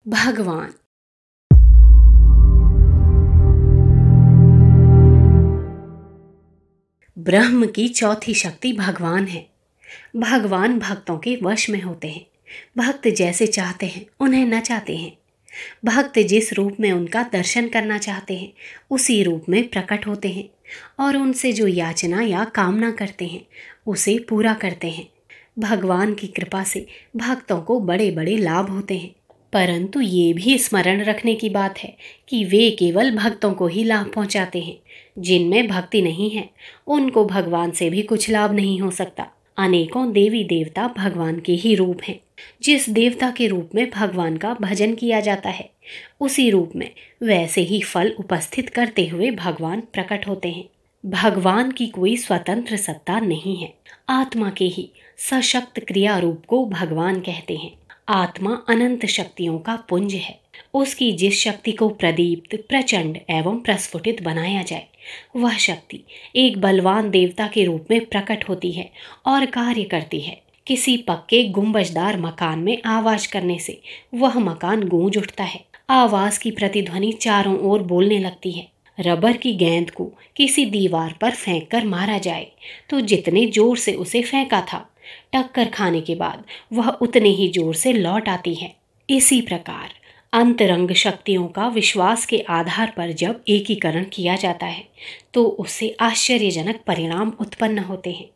भगवान। ब्रह्म की चौथी शक्ति भगवान है। भगवान भक्तों के वश में होते हैं। भक्त जैसे चाहते हैं उन्हें नचाते हैं। भक्त जिस रूप में उनका दर्शन करना चाहते हैं उसी रूप में प्रकट होते हैं और उनसे जो याचना या कामना करते हैं उसे पूरा करते हैं। भगवान की कृपा से भक्तों को बड़े बड़े लाभ होते हैं, परंतु ये भी स्मरण रखने की बात है कि वे केवल भक्तों को ही लाभ पहुंचाते हैं। जिनमें भक्ति नहीं है उनको भगवान से भी कुछ लाभ नहीं हो सकता। अनेकों देवी देवता भगवान के ही रूप हैं। जिस देवता के रूप में भगवान का भजन किया जाता है उसी रूप में वैसे ही फल उपस्थित करते हुए भगवान प्रकट होते हैं। भगवान की कोई स्वतंत्र सत्ता नहीं है। आत्मा के ही सशक्त क्रिया रूप को भगवान कहते हैं। आत्मा अनंत शक्तियों का पुंज है। उसकी जिस शक्ति को प्रदीप्त, प्रचंड एवं प्रस्फुटित बनाया जाए वह शक्ति एक बलवान देवता के रूप में प्रकट होती है और कार्य करती है। किसी पक्के गुंबजदार मकान में आवाज करने से वह मकान गूंज उठता है। आवाज की प्रतिध्वनि चारों ओर बोलने लगती है। रबर की गेंद को किसी दीवार पर फेंक कर मारा जाए तो जितने जोर से उसे फेंका था, टक्कर खाने के बाद वह उतने ही जोर से लौट आती है। इसी प्रकार अंतरंग शक्तियों का विश्वास के आधार पर जब एकीकरण किया जाता है तो उससे आश्चर्यजनक परिणाम उत्पन्न होते हैं।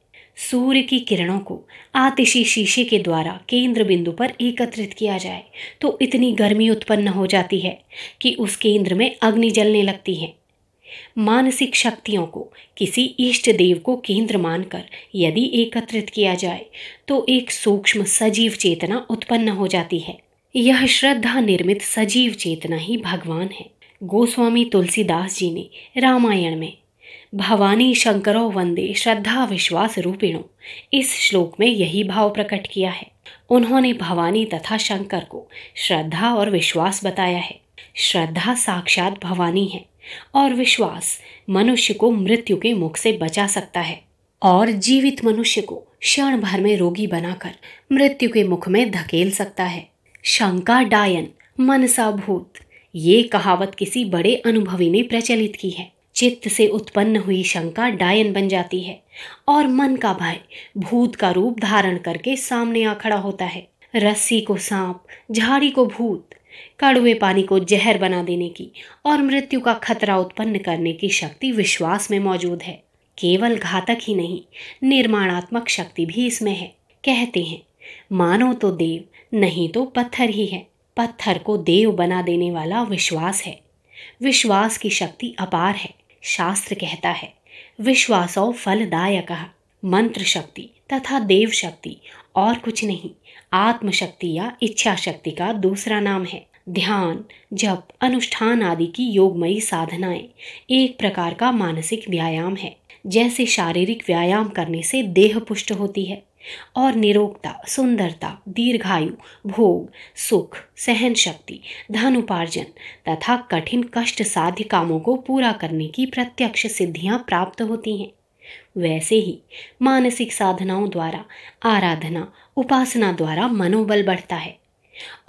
सूर्य की किरणों को आतिशी शीशे के द्वारा केंद्र बिंदु पर एकत्रित किया जाए तो इतनी गर्मी उत्पन्न हो जाती है कि उस केंद्र में अग्नि जलने लगती है। मानसिक शक्तियों को किसी इष्ट देव को केंद्र मानकर यदि एकत्रित किया जाए तो एक सूक्ष्म सजीव चेतना उत्पन्न हो जाती है। यह श्रद्धा निर्मित सजीव चेतना ही भगवान है। गोस्वामी तुलसीदास जी ने रामायण में भवानी शंकरो वंदे श्रद्धा विश्वास रूपिणो इस श्लोक में यही भाव प्रकट किया है। उन्होंने भवानी तथा शंकर को श्रद्धा और विश्वास बताया है। श्रद्धा साक्षात भवानी है और विश्वास मनुष्य को मृत्यु के मुख से बचा सकता है और जीवित मनुष्य को क्षण भर में रोगी बनाकर मृत्यु के मुख में धकेल सकता है। शंका डायन मनसा भूत, ये कहावत किसी बड़े अनुभवी ने प्रचलित की है। चित्त से उत्पन्न हुई शंका डायन बन जाती है और मन का भय भूत का रूप धारण करके सामने आ खड़ा होता है। रस्सी को सांप, झाड़ी को भूत, कड़वे पानी को जहर बना देने की और मृत्यु का खतरा उत्पन्न करने की शक्ति विश्वास में मौजूद है। केवल घातक ही नहीं, निर्माणात्मक शक्ति भी इसमें है। कहते हैं मानो तो देव, नहीं तो पत्थर ही है। पत्थर को देव बना देने वाला विश्वास है। विश्वास की शक्ति अपार है। शास्त्र कहता है विश्वासो फलदायकः। मंत्र शक्ति तथा देव शक्ति और कुछ नहीं, आत्मशक्ति या इच्छा शक्ति का दूसरा नाम है। ध्यान, जप, अनुष्ठान आदि की योगमयी साधनाएं एक प्रकार का मानसिक व्यायाम है। जैसे शारीरिक व्यायाम करने से देह पुष्ट होती है और निरोगता, सुंदरता, दीर्घायु, भोग, सुख, सहन शक्ति, धन उपार्जन तथा कठिन कष्ट साध्य कामों को पूरा करने की प्रत्यक्ष सिद्धियां प्राप्त होती हैं, वैसे ही मानसिक साधनाओं द्वारा, आराधना, उपासना द्वारा मनोबल बढ़ता है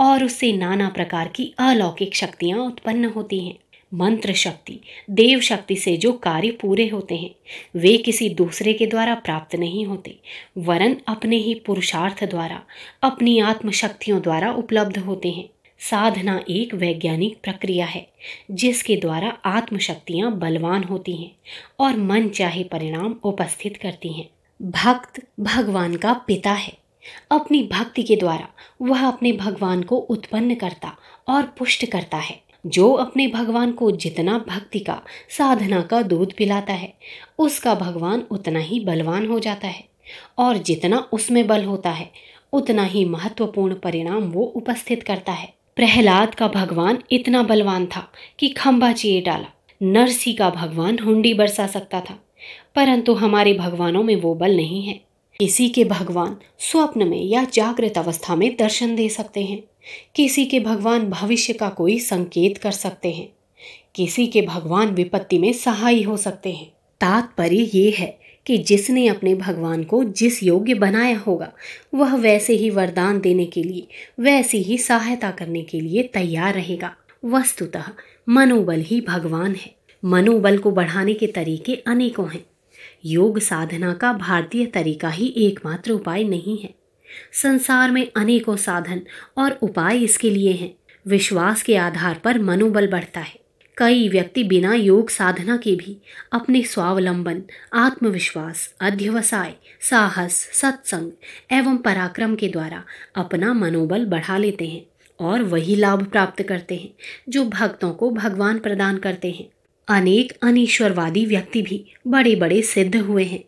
और उससे नाना प्रकार की अलौकिक शक्तियां उत्पन्न होती हैं। मंत्र शक्ति, देव शक्ति से जो कार्य पूरे होते हैं वे किसी दूसरे के द्वारा प्राप्त नहीं होते, वरन अपने ही पुरुषार्थ द्वारा, अपनी आत्मशक्तियों द्वारा उपलब्ध होते हैं। साधना एक वैज्ञानिक प्रक्रिया है जिसके द्वारा आत्मशक्तियां बलवान होती हैं और मन चाहे परिणाम उपस्थित करती हैं। भक्त भगवान का पिता है। अपनी भक्ति के द्वारा वह अपने भगवान को उत्पन्न करता और पुष्ट करता है। जो अपने भगवान को जितना भक्ति का, साधना का दूध पिलाता है उसका भगवान उतना ही बलवान हो जाता है और जितना उसमें बल होता है उतना ही महत्वपूर्ण परिणाम वो उपस्थित करता है। प्रहलाद का भगवान इतना बलवान था कि खंभा चीर डाला। नरसी का भगवान हुंडी बरसा सकता था, परंतु हमारे भगवानों में वो बल नहीं है। किसी के भगवान स्वप्न में या जागृत अवस्था में दर्शन दे सकते हैं। किसी के भगवान भविष्य का कोई संकेत कर सकते हैं। किसी के भगवान विपत्ति में सहाय हो सकते हैं। तात्पर्य ये है कि जिसने अपने भगवान को जिस योग्य बनाया होगा वह वैसे ही वरदान देने के लिए, वैसी ही सहायता करने के लिए तैयार रहेगा। वस्तुतः मनोबल ही भगवान है। मनोबल को बढ़ाने के तरीके अनेकों हैं। योग साधना का भारतीय तरीका ही एकमात्र उपाय नहीं है। संसार में अनेकों साधन और उपाय इसके लिए हैं। विश्वास के आधार पर मनोबल बढ़ता है। कई व्यक्ति बिना योग साधना के भी अपने स्वावलंबन, आत्मविश्वास, अध्यवसाय, साहस, सत्संग एवं पराक्रम के द्वारा अपना मनोबल बढ़ा लेते हैं और वही लाभ प्राप्त करते हैं जो भक्तों को भगवान प्रदान करते हैं। अनेक अनीश्वरवादी व्यक्ति भी बड़े बड़े सिद्ध हुए हैं।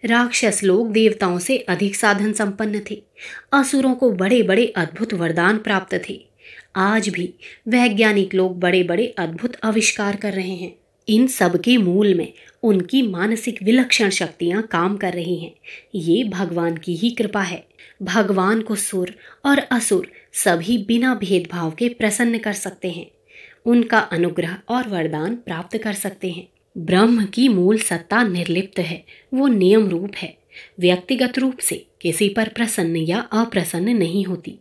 राक्षस लोग देवताओं से अधिक साधन संपन्न थे। असुरों को बड़े बड़े अद्भुत वरदान प्राप्त थे। आज भी वैज्ञानिक लोग बड़े बड़े अद्भुत आविष्कार कर रहे हैं। इन सब के मूल में उनकी मानसिक विलक्षण शक्तियां काम कर रही हैं। ये भगवान की ही कृपा है। भगवान को सुर और असुर सभी बिना भेदभाव के प्रसन्न कर सकते हैं। उनका अनुग्रह और वरदान प्राप्त कर सकते हैं। ब्रह्म की मूल सत्ता निर्लिप्त है, वो नियम रूप है। व्यक्तिगत रूप से किसी पर प्रसन्न या अप्रसन्न नहीं होती।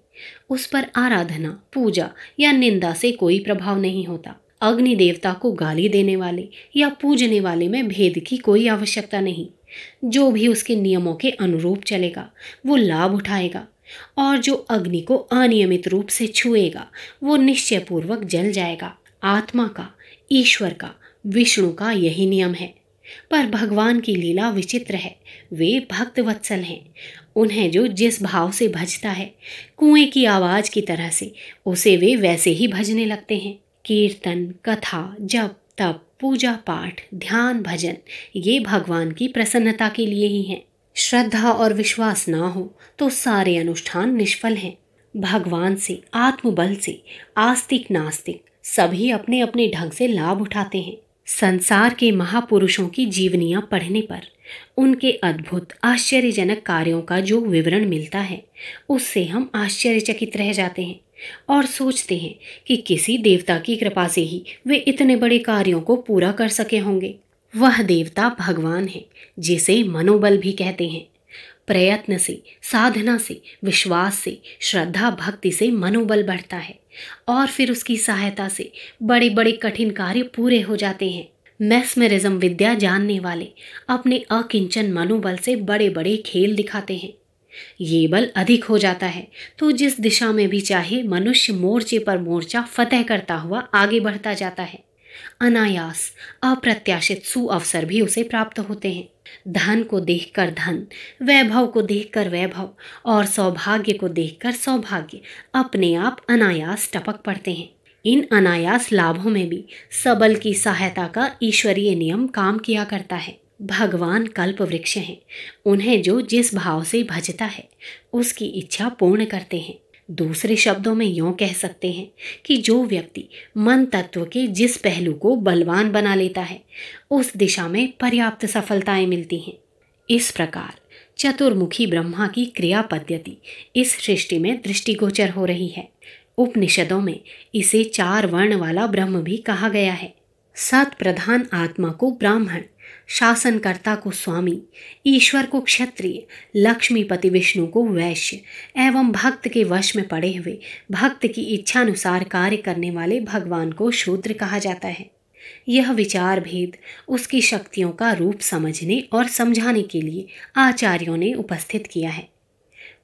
उस पर आराधना, पूजा या निंदा से कोई प्रभाव नहीं होता। अग्नि देवता को गाली देने वाले या पूजने वाले में भेद की कोई आवश्यकता नहीं। जो भी उसके नियमों के अनुरूप चलेगा वो लाभ उठाएगा, और जो अग्नि को अनियमित रूप से छुएगा वो निश्चयपूर्वक जल जाएगा। आत्मा का, ईश्वर का, विष्णु का यही नियम है। पर भगवान की लीला विचित्र है। वे भक्त वत्सल हैं। उन्हें जो जिस भाव से भजता है, कुएं की आवाज की तरह से उसे वे वैसे ही भजने लगते हैं। कीर्तन, कथा, जप, तप, पूजा पाठ, ध्यान, भजन ये भगवान की प्रसन्नता के लिए ही हैं। श्रद्धा और विश्वास ना हो तो सारे अनुष्ठान निष्फल हैं। भगवान से, आत्मबल से आस्तिक नास्तिक सभी अपने अपने ढंग से लाभ उठाते हैं। संसार के महापुरुषों की जीवनियां पढ़ने पर उनके अद्भुत आश्चर्यजनक कार्यों का जो विवरण मिलता है उससे हम आश्चर्यचकित रह जाते हैं और सोचते हैं कि किसी देवता की कृपा से ही वे इतने बड़े कार्यों को पूरा कर सके होंगे। वह देवता भगवान है जिसे मनोबल भी कहते हैं। प्रयत्न से, साधना से, विश्वास से, श्रद्धा भक्ति से मनोबल बढ़ता है और फिर उसकी सहायता से बड़े बड़े कठिन कार्य पूरे हो जाते हैं। मैस्मरिज्म विद्या जानने वाले अपने अकिंचन मनोबल से बड़े बड़े खेल दिखाते हैं। ये बल अधिक हो जाता है तो जिस दिशा में भी चाहे मनुष्य मोर्चे पर मोर्चा फतह करता हुआ आगे बढ़ता जाता है। अनायास अप्रत्याशित सुअवसर भी उसे प्राप्त होते हैं। धन को देखकर धन, वैभव को देखकर वैभव और सौभाग्य को देखकर सौभाग्य अपने आप अनायास टपक पड़ते हैं। इन अनायास लाभों में भी सबल की सहायता का ईश्वरीय नियम काम किया करता है। भगवान कल्प वृक्ष हैं। उन्हें जो जिस भाव से भजता है उसकी इच्छा पूर्ण करते हैं। दूसरे शब्दों में यूँ कह सकते हैं कि जो व्यक्ति मन तत्व के जिस पहलू को बलवान बना लेता है उस दिशा में पर्याप्त सफलताएं मिलती हैं। इस प्रकार चतुर्मुखी ब्रह्मा की क्रिया पद्धति इस सृष्टि में दृष्टिगोचर हो रही है। उपनिषदों में इसे 4 वर्ण वाला ब्रह्म भी कहा गया है। सत प्रधान आत्मा को ब्राह्मण, शासनकर्ता को स्वामी, ईश्वर को क्षत्रिय, लक्ष्मीपति विष्णु को वैश्य एवं भक्त के वश में पड़े हुए भक्त की इच्छानुसार कार्य करने वाले भगवान को शूद्र कहा जाता है। यह विचार भेद उसकी शक्तियों का रूप समझने और समझाने के लिए आचार्यों ने उपस्थित किया है।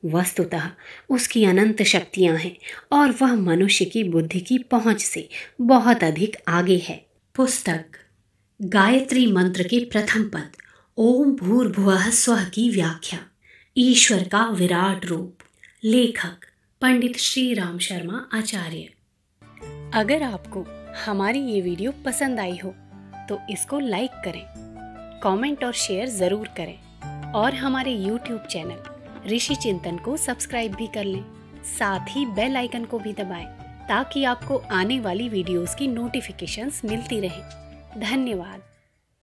वस्तुतः उसकी अनंत शक्तियां हैं और वह मनुष्य की बुद्धि की पहुंच से बहुत अधिक आगे है। पुस्तक गायत्री मंत्र के प्रथम पद ओम भूर्भुवः स्वः की व्याख्या। ईश्वर का विराट रूप। लेखक पंडित श्री राम शर्मा आचार्य। अगर आपको हमारी ये वीडियो पसंद आई हो तो इसको लाइक करें, कमेंट और शेयर ज़रूर करें और हमारे YouTube चैनल ऋषि चिंतन को सब्सक्राइब भी कर लें। साथ ही बेल आइकन को भी दबाएं ताकि आपको आने वाली वीडियोस की नोटिफिकेशंस मिलती रहें। धन्यवाद।